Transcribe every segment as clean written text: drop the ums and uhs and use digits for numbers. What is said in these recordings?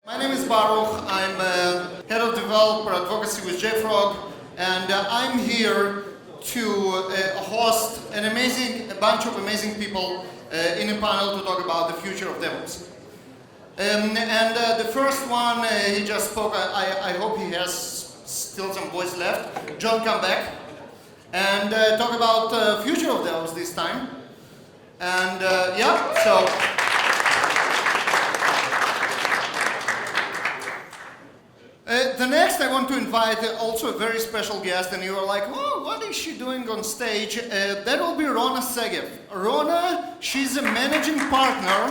My name is Baruch. I'm head of developer advocacy with JFrog, and I'm here to host a bunch of amazing people in a panel to talk about the future of DevOps. The first one, he just spoke. I hope he has still some voice left. John, come back and talk about the future of DevOps this time. And so. The next, I want to invite also a very special guest, and you are like, oh, what is she doing on stage? That will be Rona Segev. Rona, she's a managing partner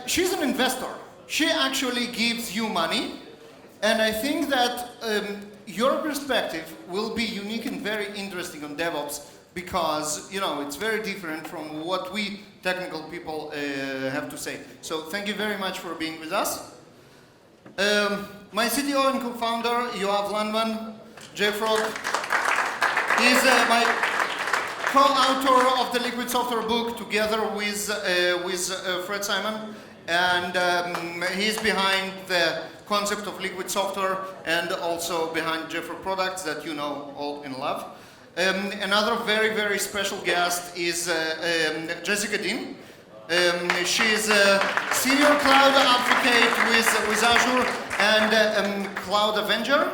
she's an investor. She actually gives you money, and I think that your perspective will be unique and very interesting on DevOps because, it's very different from what we technical people have to say. So thank you very much for being with us. My CTO and Co-Founder, Yoav Landman, JFrog. He's my co-author of the Liquid Software book together with Fred Simon. And he's behind the concept of liquid software and also behind JFrog products that you know all and love. Another very, very special guest is Jessica Deen. She's a senior cloud advocate with Azure and Cloud Avenger.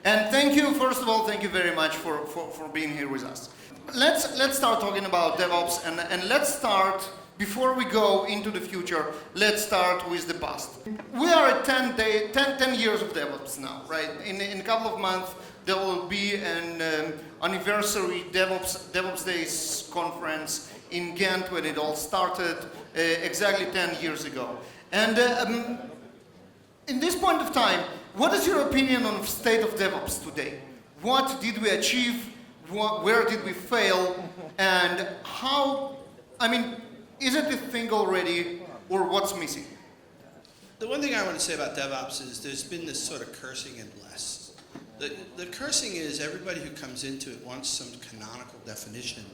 And first of all, thank you very much for being here with us. Let's start talking about DevOps and let's start, before we go into the future, let's start with the past. We are at 10 years of DevOps now, right? In a couple of months, there will be an anniversary DevOps Days conference in Ghent when it all started exactly 10 years ago. And in this point of time, what is your opinion on the state of DevOps today? What did we achieve? Where did we fail? And how, is it a thing already or what's missing? The one thing I want to say about DevOps is there's been this sort of cursing and bless. The cursing is everybody who comes into it wants some canonical definition,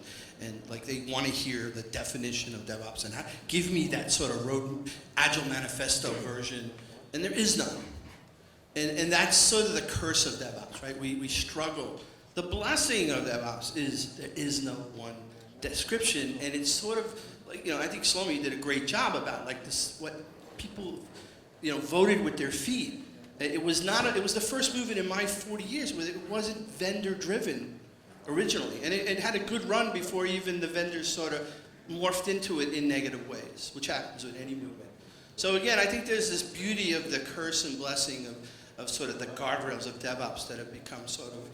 and like they want to hear the definition of DevOps and give me that sort of Agile Manifesto version, and there is none. And that's sort of the curse of DevOps, right? We struggle. The blessing of DevOps is there is no one description, and it's sort of like, I think Shlomi did a great job about like this, what people, voted with their feet. It was the first movement in my 40 years where it wasn't vendor driven originally. And it had a good run before even the vendors sort of morphed into it in negative ways, which happens with any movement. So again, I think there's this beauty of the curse and blessing of sort of the guardrails of DevOps that have become sort of,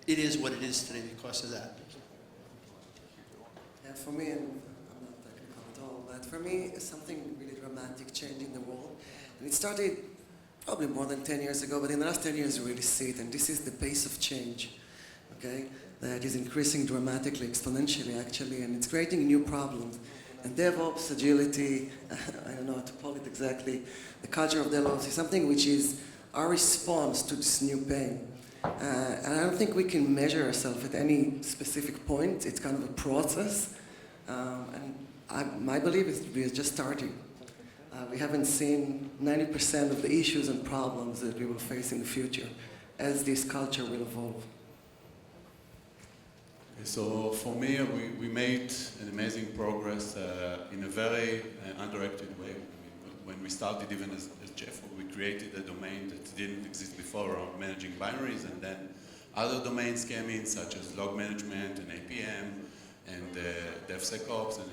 it is what it is today because of that. Yeah, for me, and I'm not technical at all, but for me, it's something really dramatic change in the world. And it started probably more than 10 years ago, but in the last 10 years you really see it, and this is the pace of change, okay? That is increasing dramatically, exponentially actually, and it's creating new problems. And DevOps, agility, I don't know how to call it exactly, the culture of DevOps is something which is our response to this new pain. And I don't think we can measure ourselves at any specific point. It's kind of a process, and my belief is we are just starting. We haven't seen 90% of the issues and problems that we will face in the future as this culture will evolve. So for me, we made an amazing progress in a very underacted way. When we started even as JFrog, we created a domain that didn't exist before around managing binaries, and then other domains came in such as log management and APM and DevSecOps and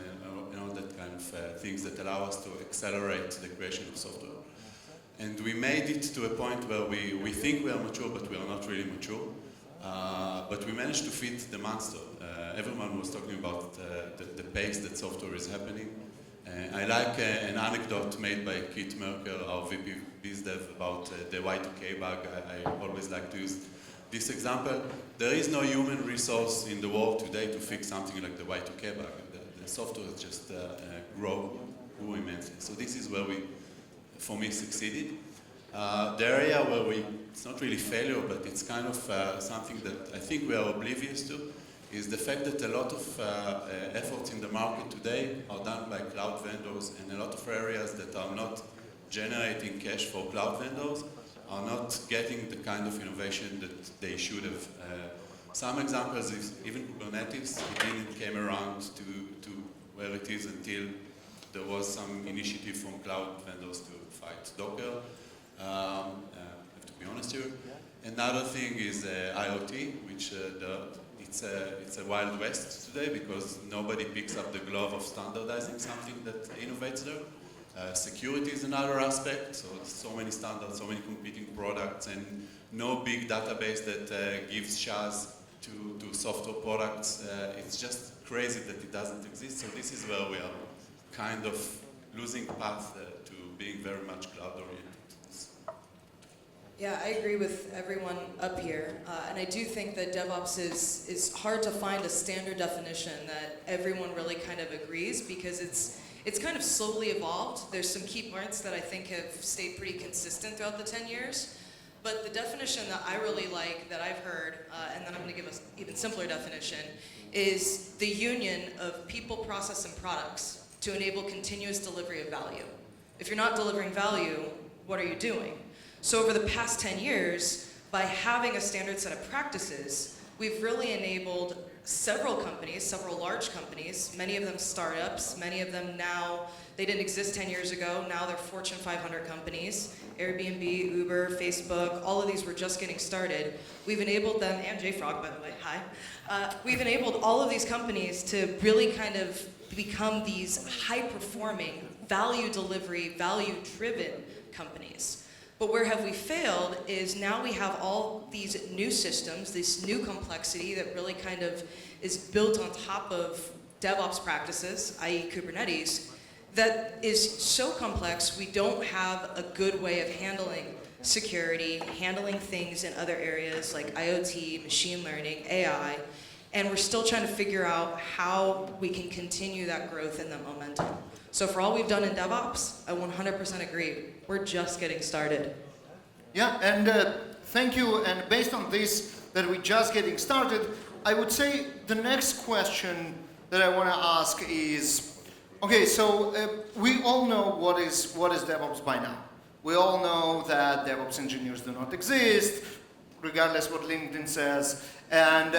all that kind of things that allow us to accelerate the creation of software. And we made it to a point where we think we are mature, but we are not really mature. But we managed to feed the monster. Everyone was talking about the pace that software is happening. I like an anecdote made by Kit Merkel, our VP BizDev, about the Y2K bug. I always like to use this example. There is no human resource in the world today to fix something like the Y2K bug. The software just grew immensely. So this is where we, for me, succeeded. The area where it's not really failure, but it's kind of something that I think we are oblivious to, is the fact that a lot of efforts in the market today are done by cloud vendors, and a lot of areas that are not generating cash for cloud vendors are not getting the kind of innovation that they should have. Some examples is even Kubernetes. It didn't came around to where it is until there was some initiative from cloud vendors to fight Docker. I have to be honest here. Another thing is IoT, which it's a wild west today because nobody picks up the glove of standardizing something that innovates there. Security is another aspect, so many standards, so many competing products, and no big database that gives SHAs to software products. It's just crazy that it doesn't exist, so this is where we are kind of losing path to being very much cloud-oriented. Yeah, I agree with everyone up here, and I do think that DevOps is hard to find a standard definition that everyone really kind of agrees, because it's kind of slowly evolved. There's some key points that I think have stayed pretty consistent throughout the 10 years, but the definition that I really like, that I've heard, and then I'm going to give an even simpler definition, is the union of people, process, and products to enable continuous delivery of value. If you're not delivering value, what are you doing? So over the past 10 years, by having a standard set of practices, we've really enabled several companies, several large companies, many of them startups, many of them now, they didn't exist 10 years ago, now they're Fortune 500 companies, Airbnb, Uber, Facebook, all of these were just getting started. We've enabled them, and JFrog, by the way, hi. We've enabled all of these companies to really kind of become these high-performing, value delivery, value-driven companies. But where have we failed is now we have all these new systems, this new complexity that really kind of is built on top of DevOps practices, i.e. Kubernetes, that is so complex we don't have a good way of handling security, handling things in other areas like IoT, machine learning, AI, and we're still trying to figure out how we can continue that growth and that momentum. So for all we've done in DevOps, I 100% agree. We're just getting started. Yeah, and thank you. And based on this, that we're just getting started, I would say the next question that I want to ask is, okay, so we all know what is DevOps by now. We all know that DevOps engineers do not exist, regardless what LinkedIn says, and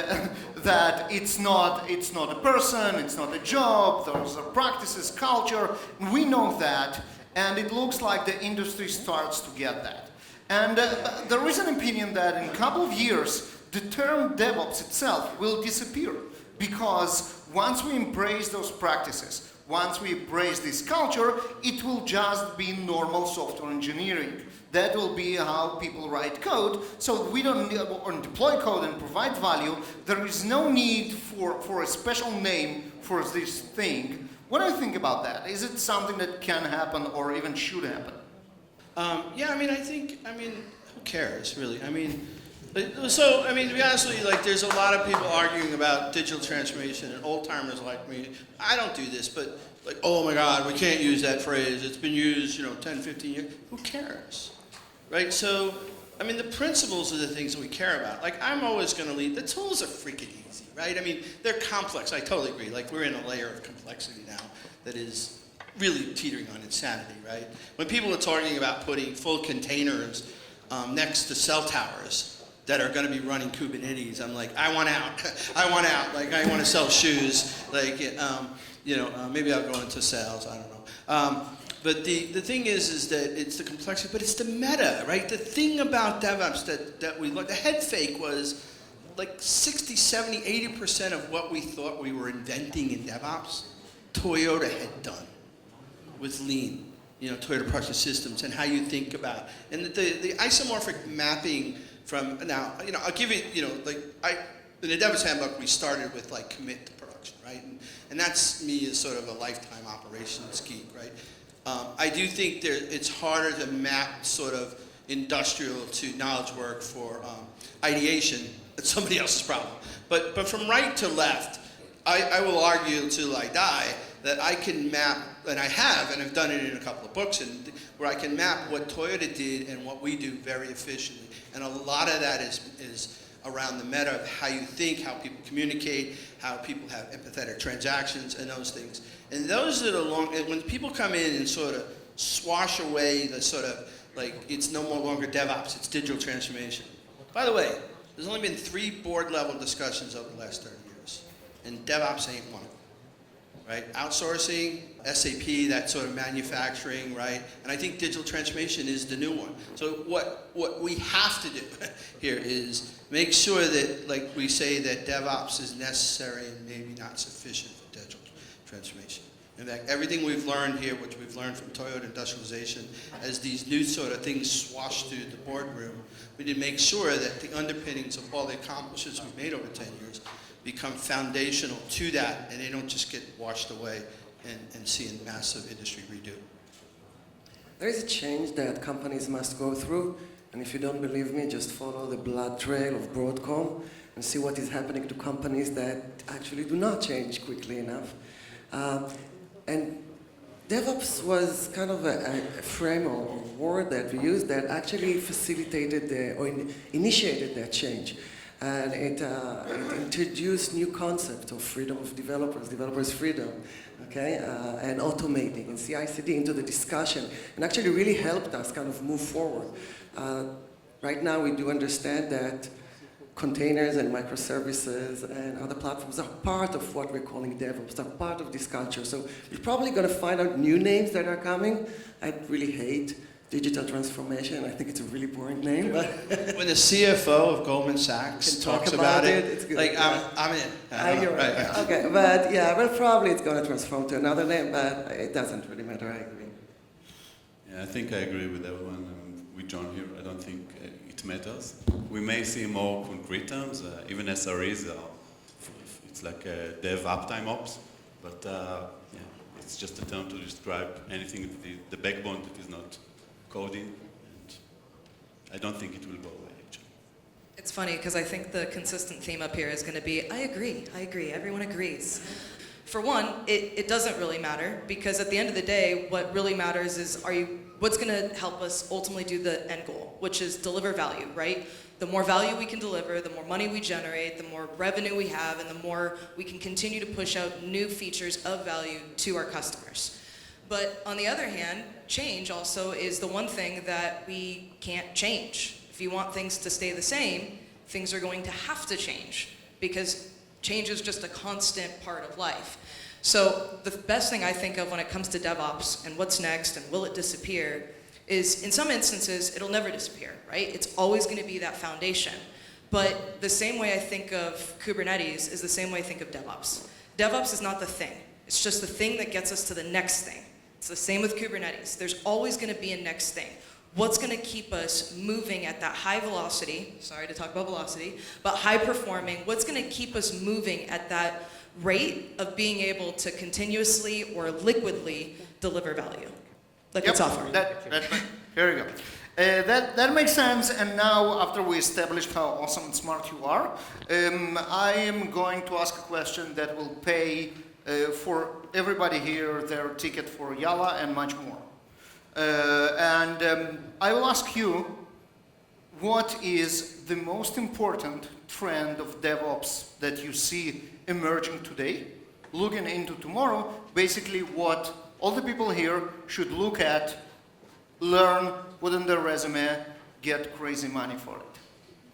that it's not a person, it's not a job, those are practices, culture. We know that, and it looks like the industry starts to get that. And there is an opinion that in a couple of years, the term DevOps itself will disappear, because once we embrace those practices, once we embrace this culture, it will just be normal software engineering. That will be how people write code, so we don't need, or deploy code and provide value. There is no need for a special name for this thing. What do you think about that? Is it something that can happen or even should happen? Yeah, I mean, who cares, really? I mean, to be honest with you, like, there's a lot of people arguing about digital transformation, and old-timers like me. I don't do this, but, like, oh my God, we can't use that phrase. It's been used, 10, 15 years. Who cares, right? So, I mean, the principles are the things that we care about. Like, I'm always going to lead. The tools are freaking easy, right? I mean, they're complex. I totally agree. Like, we're in a layer of complexity now that is really teetering on insanity, right? When people are talking about putting full containers next to cell towers that are going to be running Kubernetes, I'm like, I want out. I want out. Like, I want to sell shoes. Like, maybe I'll go into sales. I don't know. But the thing is that it's the complexity, but it's the meta, right? The thing about DevOps that we looked, the head fake was like 60, 70, 80% of what we thought we were inventing in DevOps, Toyota had done with Lean, Toyota Process Systems, and how you think about, and the isomorphic mapping from, now, I'll give you, in the DevOps handbook, we started with like commit to production, right? And that's me as sort of a lifetime operations geek, right? I do think it's harder to map sort of industrial to knowledge work for ideation. It's somebody else's problem. But from right to left, I will argue till I die that I can map, and I have, and I've done it in a couple of books, and where I can map what Toyota did and what we do very efficiently. And a lot of that is around the meta of how you think, how people communicate, how people have empathetic transactions, and those things. And those are when people come in and sort of swash away the sort of, like, it's no longer DevOps, it's digital transformation. By the way, there's only been 3 board-level discussions over the last 30 years, and DevOps ain't one of them, right? Outsourcing, SAP, that sort of manufacturing, right? And I think digital transformation is the new one. So what we have to do here is make sure that, like we say, that DevOps is necessary and maybe not sufficient for digital transformation. In fact, everything we've learned here, which we've learned from Toyota industrialization, as these new sort of things swash through the boardroom, we need to make sure that the underpinnings of all the accomplishments we've made over 10 years become foundational to that, and they don't just get washed away and see a massive industry redo. There is a change that companies must go through, and if you don't believe me, just follow the blood trail of Broadcom and see what is happening to companies that actually do not change quickly enough. And DevOps was kind of a frame or word that we used that actually facilitated or initiated that change. And it introduced new concept of freedom of developers' freedom, okay, and automating and CI/CD into the discussion, and actually really helped us kind of move forward. Right now, we do understand that containers and microservices and other platforms are part of what we're calling DevOps, are part of this culture. So you're probably going to find out new names that are coming. I really hate digital transformation. I think it's a really boring name. But when the CFO of Goldman Sachs talks about it, it's good. like, I'm in. You're right. Okay, but yeah, well, probably it's going to transform to another name, but it doesn't really matter. I agree. Yeah, I think I agree with everyone and with John here. I don't think it matters. We may see more concrete terms, even SREs it's like dev uptime ops, but yeah, it's just a term to describe anything, the backbone that is not coding, and I don't think it will go away, actually. It's funny because I think the consistent theme up here is going to be, I agree, everyone agrees. For one, it doesn't really matter, because at the end of the day, what really matters is what's going to help us ultimately do the end goal, which is deliver value, right? The more value we can deliver, the more money we generate, the more revenue we have, and the more we can continue to push out new features of value to our customers. But on the other hand, change also is the one thing that we can't change. If you want things to stay the same, things are going to have to change, because change is just a constant part of life. So the best thing I think of when it comes to DevOps and what's next and will it disappear is, in some instances, it'll never disappear, right? It's always going to be that foundation. But the same way I think of Kubernetes is the same way I think of DevOps. DevOps is not the thing. It's just the thing that gets us to the next thing. It's the same with Kubernetes. There's always going to be a next thing. What's going to keep us moving at that high velocity, sorry to talk about velocity, but high performing, what's going to keep us moving at that rate of being able to continuously or liquidly deliver value? Liquid software. Here we go. That makes sense, and now after we established how awesome and smart you are, I am going to ask a question that will pay for everybody here their ticket for Yalla and much more. I will ask you, what is the most important trend of DevOps that you see emerging today, looking into tomorrow, basically what all the people here should look at, learn, put in their resume, get crazy money for it?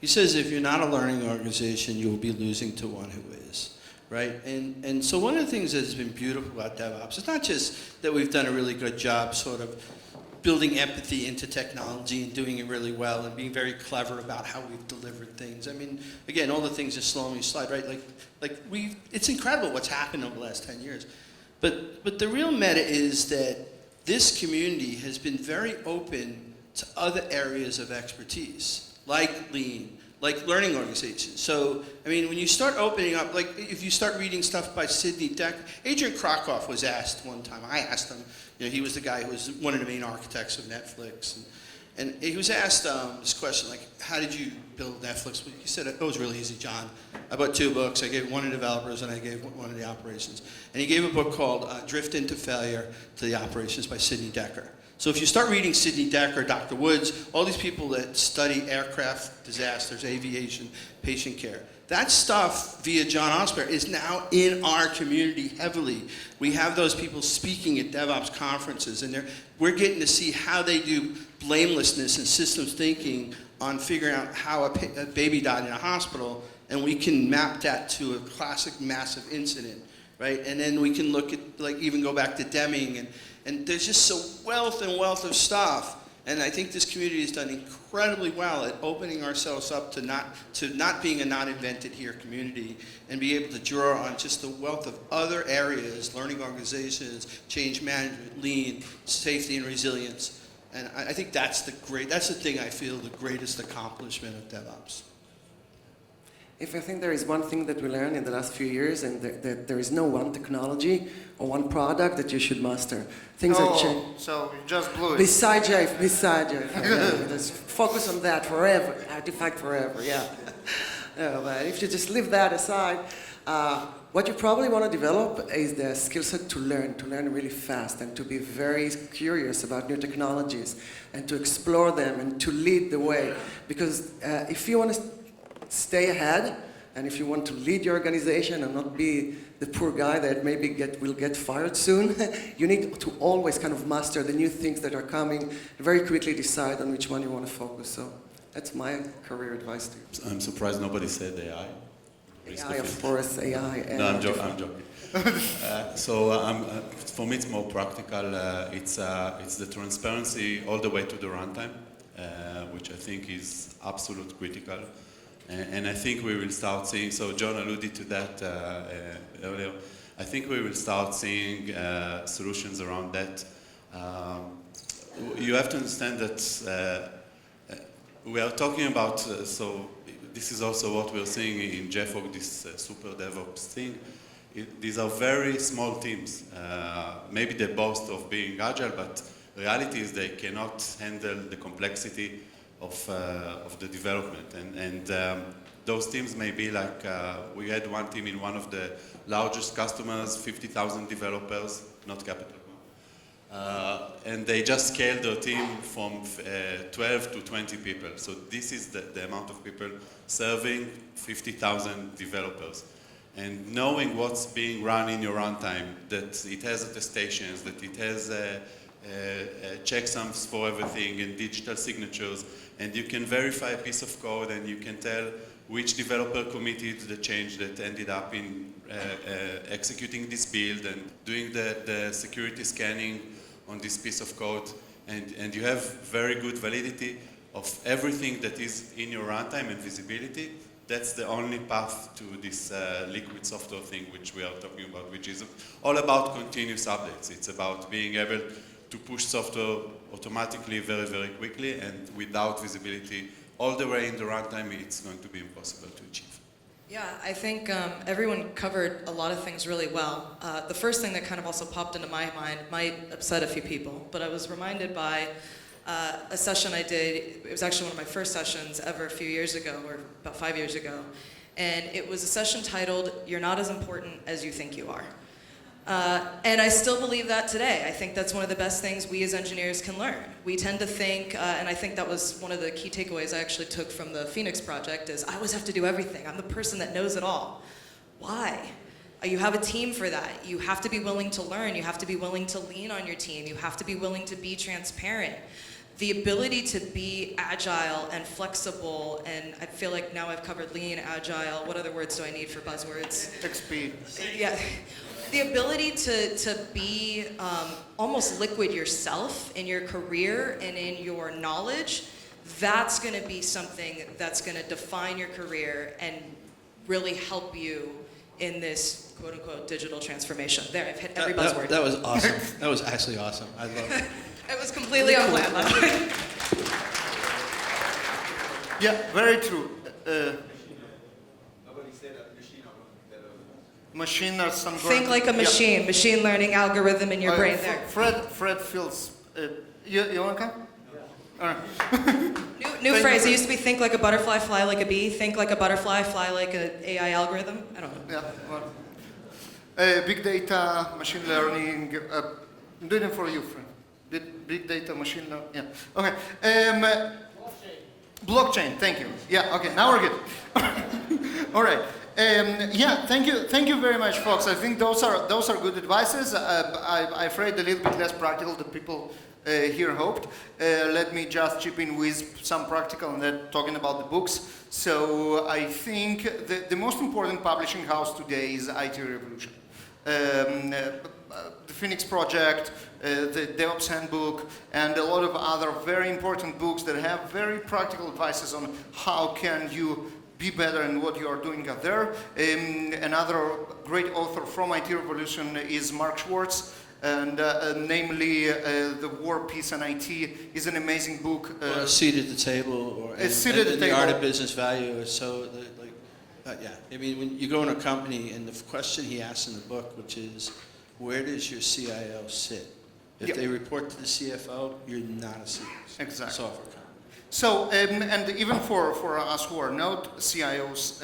He says if you're not a learning organization, you will be losing to one who is, right? And so one of the things that has been beautiful about DevOps, it's not just that we've done a really good job sort of building empathy into technology and doing it really well and being very clever about how we've delivered things. I mean, again, all the things just slowly slide, right? It's incredible what's happened over the last 10 years. But the real meta is that this community has been very open to other areas of expertise, like Lean, like learning organizations. So, I mean, when you start opening up, like if you start reading stuff by Sidney Dekker, Adrian Krakoff was asked one time, I asked him, you know, he was the guy who was one of the main architects of Netflix. And he was asked this question, like, how did you build Netflix? He said, it was really easy, John. I bought 2 books. I gave one to developers and I gave one to the operations. And he gave a book called Drift into Failure to the Operations by Sidney Dekker. So if you start reading Sidney Decker, Dr. Woods, all these people that study aircraft disasters, aviation, patient care, that stuff via John Osberg is now in our community heavily. We have those people speaking at DevOps conferences, and we're getting to see how they do blamelessness and systems thinking on figuring out how a baby died in a hospital, and we can map that to a classic massive incident, right? And then we can look at, like, even go back to Deming, and there's just so wealth of stuff. And I think this community has done incredibly well at opening ourselves up to not being a not invented here community, and be able to draw on just the wealth of other areas, learning organizations, change management, lean, safety and resilience. And I think that's the thing I feel the greatest accomplishment of DevOps. If I think there is one thing that we learned in the last few years, and that there is no one technology or one product that you should master. Things are changing. So you just blew it. Beside JFrog, just focus on that forever. Artifact forever, yeah. No, but if you just leave that aside, what you probably want to develop is the skill set to learn really fast, and to be very curious about new technologies, and to explore them, and to lead the way. Because if you want to stay ahead, and if you want to lead your organization and not be the poor guy that maybe will get fired soon, you need to always kind of master the new things that are coming, very quickly decide on which one you want to focus. So that's my career advice to you. I'm surprised nobody said AI. AI, of course, AI. And no, I'm joking. For me, it's more practical. It's the transparency all the way to the runtime, which I think is absolute critical. And I think we will start seeing, so John alluded to that earlier, I think we will start seeing solutions around that. You have to understand that we are talking about, so this is also what we're seeing in JFrog, this super DevOps thing. These are very small teams. Maybe they boast of being agile, but reality is they cannot handle the complexity of the development, and those teams may be like, we had one team in one of the largest customers, 50,000 developers, not capital, and they just scaled their team from 12 to 20 people. So this is the amount of people serving 50,000 developers. And knowing what's being run in your runtime, that it has attestations, that it has checksums for everything and digital signatures, and you can verify a piece of code, and you can tell which developer committed the change that ended up in executing this build, and doing the security scanning on this piece of code, and you have very good validity of everything that is in your runtime and visibility. That's the only path to this liquid software thing which we are talking about, which is all about continuous updates. It's about being able to push software automatically very, very quickly, and without visibility all the way in the runtime, it's going to be impossible to achieve. Yeah, I think everyone covered a lot of things really well. The first thing that kind of also popped into my mind might upset a few people, but I was reminded by a session I did. It was actually one of my first sessions ever a few years ago, or about 5 years ago. And it was a session titled, "You're Not As Important As You Think You Are." And I still believe that today. I think that's one of the best things we as engineers can learn. We tend to think, and I think that was one of the key takeaways I actually took from the Phoenix project, is I always have to do everything. I'm the person that knows it all. Why? You have a team for that. You have to be willing to learn. You have to be willing to lean on your team. You have to be willing to be transparent. The ability to be agile and flexible, and I feel like now I've covered lean, agile. What other words do I need for buzzwords? XP. Yeah. The ability to be almost liquid yourself in your career and in your knowledge, that's going to be something that's going to define your career and really help you in this quote-unquote digital transformation. There, I've hit every buzzword. That was awesome. That was actually awesome. I love it. It was completely unplanned, by the way. Yeah, very true. Machine or some Think like a machine. Yeah. Machine learning algorithm in your brain there. Fred feels... you want to come? Yeah. All right. New phrase. It used to be think like a butterfly, fly like a bee. Think like a butterfly, fly like an AI algorithm. I don't know. Yeah. Well, big data, machine learning. I'm doing it for you, Fred. Big data, machine learning. Yeah. Okay. Blockchain. Thank you. Yeah. Okay. Now we're good. All right. Yeah. Thank you very much, folks. I think those are good advices. I'm afraid a little bit less practical than people here hoped. Let me just chip in with some practical and then talking about the books. So I think the most important publishing house today is IT Revolution. The Phoenix Project, the DevOps Handbook, and a lot of other very important books that have very practical advices on how can you be better in what you are doing out there. Another great author from IT Revolution is Mark Schwartz, and namely The War, Peace, and IT is an amazing book. A Seat at the Table, or The Art of Business Value. So, yeah, I mean, when you go in a company, and the question he asks in the book, which is, where does your CIO sit? If they report to the CFO, you're not a software company. So, and even for us who are not CIOs,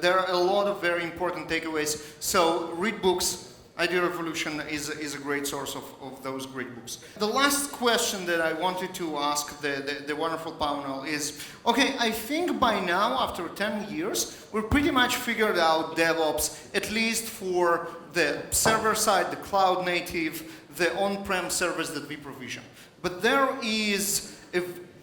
there are a lot of very important takeaways. So read books. Idea Revolution is a great source of those great books. The last question that I wanted to ask the wonderful panel is, okay, I think by now, after 10 years, we've pretty much figured out DevOps, at least for the server side, the cloud native, the on-prem service that we provision. But there is a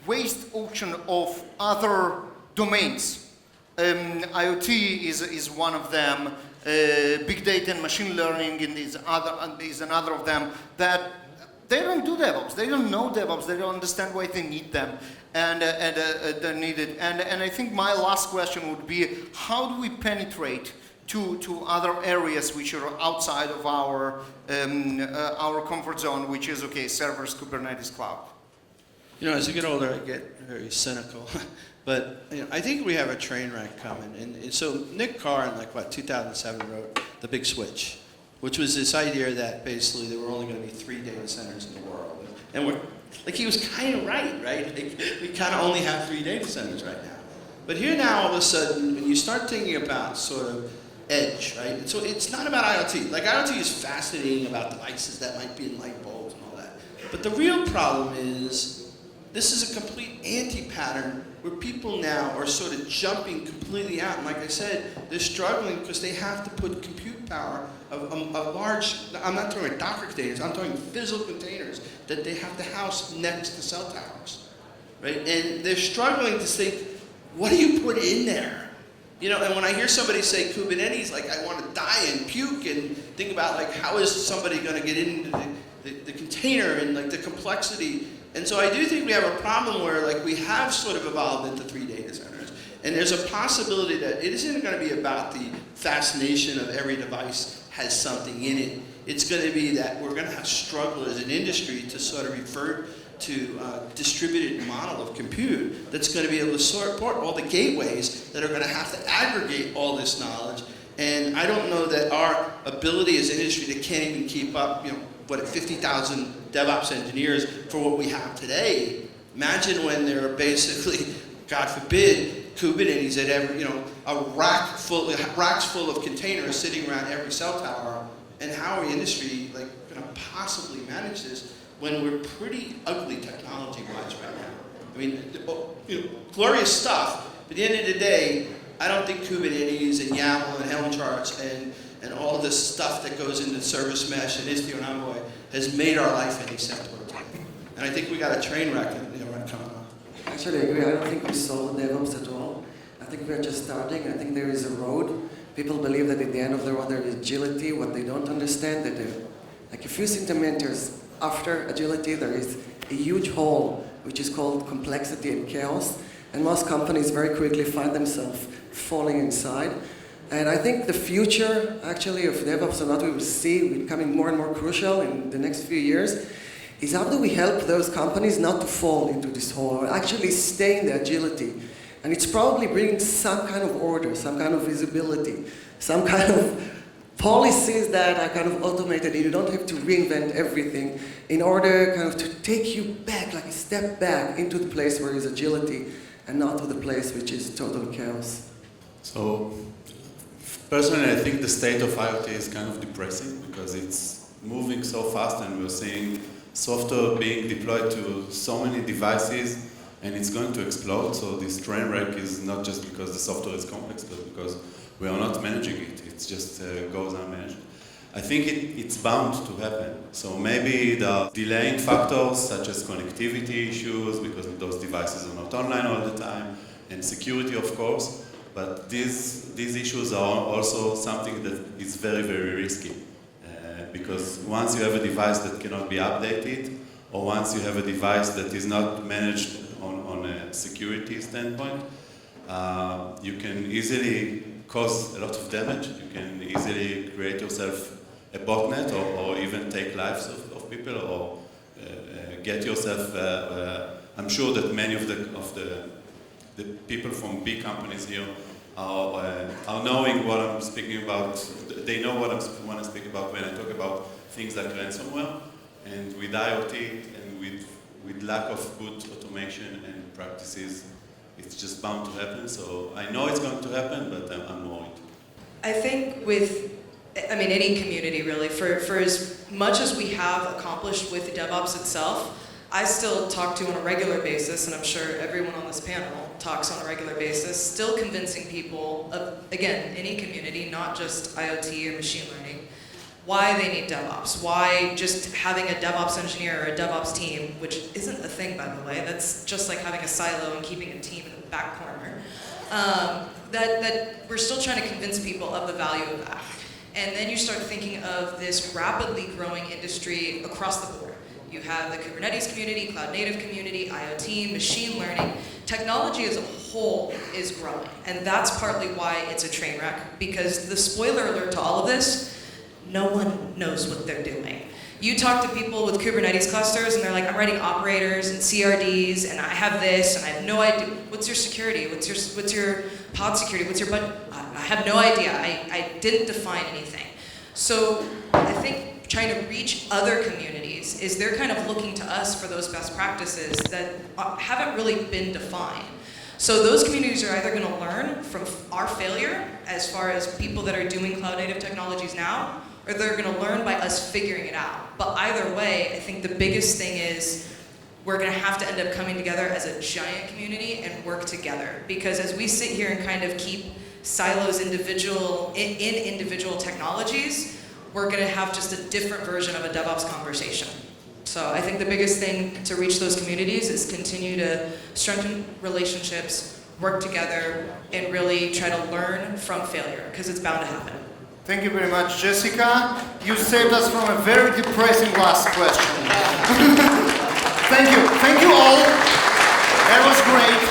vast ocean of other domains. IoT is one of them. Big data and machine learning is another of them that they don't do DevOps. They don't know DevOps. They don't understand why they need them and they're needed. And I think my last question would be, how do we penetrate to other areas which are outside of our comfort zone, which is, okay, servers, Kubernetes, cloud? You know, as I get older, I get very cynical. But you know, I think we have a train wreck coming. And so Nick Carr in 2007 wrote The Big Switch, which was this idea that basically there were only going to be 3 data centers in the world. And he was kind of right? Like, we kind of only have 3 data centers right now. But here now, all of a sudden, when you start thinking about sort of edge, right? And so it's not about IoT. Like, IoT is fascinating about devices that might be in light bulbs and all that. But the real problem is, this is a complete anti-pattern where people now are sort of jumping completely out. And like I said, they're struggling because they have to put compute power of a large, I'm not talking Docker containers, I'm talking physical containers that they have to house next to cell towers, right? And they're struggling to think, what do you put in there? You know, and when I hear somebody say Kubernetes, like I want to die and puke and think about like, how is somebody going to get into the container and like the complexity. And so I do think we have a problem where like we have sort of evolved into 3 data centers. And there's a possibility that it isn't going to be about the fascination of every device has something in it. It's going to be that we're going to have struggle as an industry to sort of revert to a distributed model of compute that's going to be able to support all the gateways that are going to have to aggregate all this knowledge. And I don't know that our ability as an industry that can't even keep up, you know, 50,000 DevOps engineers for what we have today. Imagine when there are basically, God forbid, Kubernetes at every, you know, racks full of containers sitting around every cell tower. And how are we industry like going to possibly manage this when we're pretty ugly technology-wise right now? I mean, you know, glorious stuff. But at the end of the day, I don't think Kubernetes and Yalla and Helm charts and all this stuff that goes into service mesh and Istio and Envoy has made our life any simpler. And I think we got a train wreck coming up. Actually, I agree. I don't think we solve DevOps at all. I think we're just starting. I think there is a road. People believe that at the end of the road there is agility. What they don't understand that like a few centimeters after agility there is a huge hole which is called complexity and chaos. And most companies very quickly find themselves falling inside. And I think the future, actually, of DevOps and what we will see becoming more and more crucial in the next few years is how do we help those companies not to fall into this hole or actually stay in the agility. And it's probably bringing some kind of order, some kind of visibility, some kind of policies that are kind of automated and you don't have to reinvent everything in order kind of to take you back, like a step back into the place where is agility and not to the place which is total chaos. So, personally, I think the state of IoT is kind of depressing because it's moving so fast and we're seeing software being deployed to so many devices, and it's going to explode. So this train wreck is not just because the software is complex, but because we are not managing it. It just goes unmanaged. I think it's bound to happen. So maybe the delaying factors such as connectivity issues, because those devices are not online all the time, and security, of course. But these issues are also something that is very, very risky. Because once you have a device that cannot be updated, or once you have a device that is not managed on a security standpoint, you can easily cause a lot of damage. You can easily create yourself a botnet, or even take lives of people, or get yourself. I'm sure that many of the people from big companies here are knowing what I'm speaking about. They know what I want to speak about when I talk about things like ransomware, and with IoT and with lack of good automation and practices, it's just bound to happen. So I know it's going to happen, but I'm worried. I think any community really, for as much as we have accomplished with DevOps itself, I still talk to on a regular basis, and I'm sure everyone on this panel talks on a regular basis, still convincing people of, again, any community, not just IoT or machine learning, why they need DevOps, why just having a DevOps engineer or a DevOps team, which isn't a thing, by the way, that's just like having a silo and keeping a team in the back corner, that we're still trying to convince people of the value of that. And then you start thinking of this rapidly growing industry across the board. You have the Kubernetes community, cloud native community, IoT, machine learning. Technology as a whole is growing. And that's partly why it's a train wreck, because the spoiler alert to all of this, no one knows what they're doing. You talk to people with Kubernetes clusters and they're like, I'm writing operators and CRDs and I have this and I have no idea. What's your security? What's your pod security? What's your budget? I have no idea. I didn't define anything. So I think trying to reach other communities is they're kind of looking to us for those best practices that haven't really been defined. So those communities are either going to learn from our failure as far as people that are doing cloud native technologies now, or they're going to learn by us figuring it out. But either way, I think the biggest thing is we're going to have to end up coming together as a giant community and work together. Because as we sit here and kind of keep silos in individual technologies, we're going to have just a different version of a DevOps conversation. So I think the biggest thing to reach those communities is continue to strengthen relationships, work together, and really try to learn from failure, because it's bound to happen. Thank you very much, Jessica. You saved us from a very depressing last question. Thank you. Thank you all. That was great.